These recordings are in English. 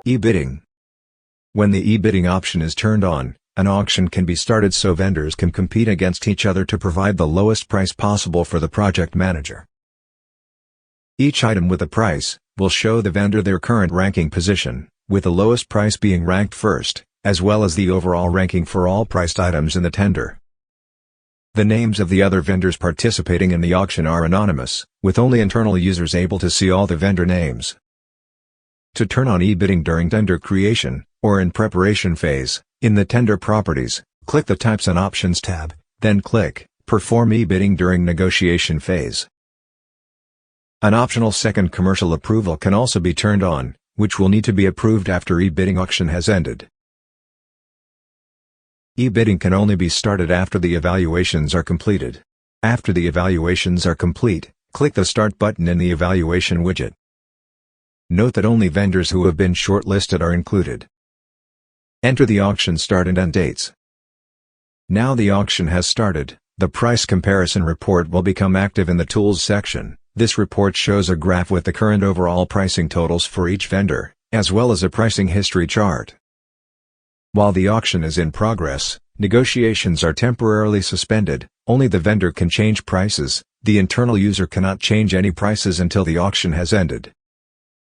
E-bidding. When the e-bidding option is turned on, an auction can be started so vendors can compete against each other to provide the lowest price possible for the project manager. Each item with a price will show the vendor their current ranking position, with the lowest price being ranked first, as well as the overall ranking for all priced items in the tender. The names of the other vendors participating in the auction are anonymous, with only internal users able to see all the vendor names. To turn on e-bidding during tender creation, or in preparation phase, in the tender properties, click the Types and Options tab, then click Perform e-bidding during negotiation phase. An optional second commercial approval can also be turned on, which will need to be approved after e-bidding auction has ended. E-bidding can only be started after the evaluations are completed. After the evaluations are complete, click the Start button in the evaluation widget. Note that only vendors who have been shortlisted are included. Enter the auction start and end dates. Now the auction has started, the price comparison report will become active in the Tools section. This report shows a graph with the current overall pricing totals for each vendor, as well as a pricing history chart. While the auction is in progress, negotiations are temporarily suspended. Only the vendor can change prices. The internal user cannot change any prices until the auction has ended.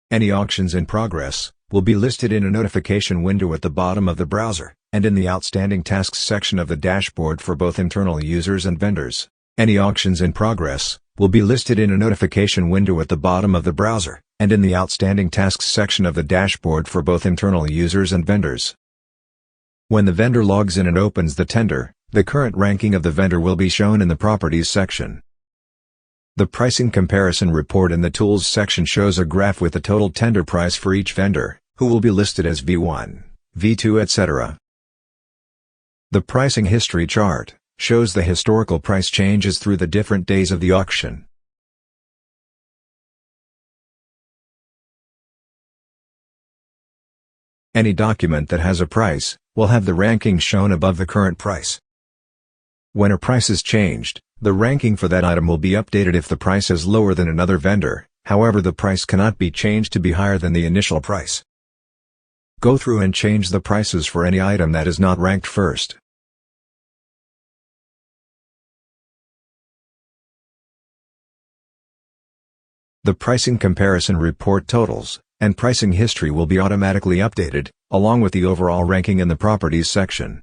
Any auctions in progress will be listed in a notification window at the bottom of the browser, and in the Outstanding Tasks section of the dashboard for both internal users and vendors. Any auctions in progress will be listed in a notification window at the bottom of the browser, and in the Outstanding Tasks section of the dashboard for both internal users and vendors. When the vendor logs in and opens the tender, the current ranking of the vendor will be shown in the Properties section. The pricing comparison report in the Tools section shows a graph with the total tender price for each vendor, who will be listed as V1, V2, etc. The pricing history chart shows the historical price changes through the different days of the auction. Any document that has a price will have the ranking shown above the current price. When a price is changed, the ranking for that item will be updated if the price is lower than another vendor. However, the price cannot be changed to be higher than the initial price. Go through and change the prices for any item that is not ranked first. The pricing comparison report totals and pricing history will be automatically updated, along with the overall ranking in the Properties section.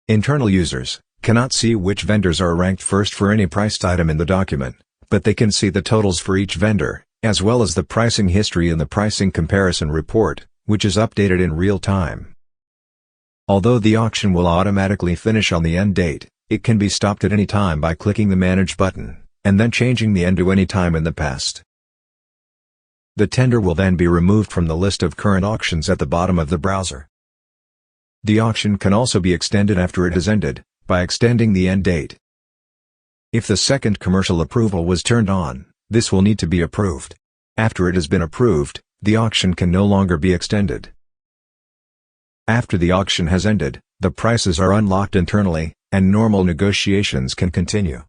Internal users cannot see which vendors are ranked first for any priced item in the document, but they can see the totals for each vendor, as well as the pricing history in the pricing comparison report, which is updated in real time. Although the auction will automatically finish on the end date, it can be stopped at any time by clicking the Manage button, and then changing the end to any time in the past. The tender will then be removed from the list of current auctions at the bottom of the browser. The auction can also be extended after it has ended, by extending the end date. If the second commercial approval was turned on, this will need to be approved. After it has been approved, the auction can no longer be extended. After the auction has ended, the prices are unlocked internally, and normal negotiations can continue.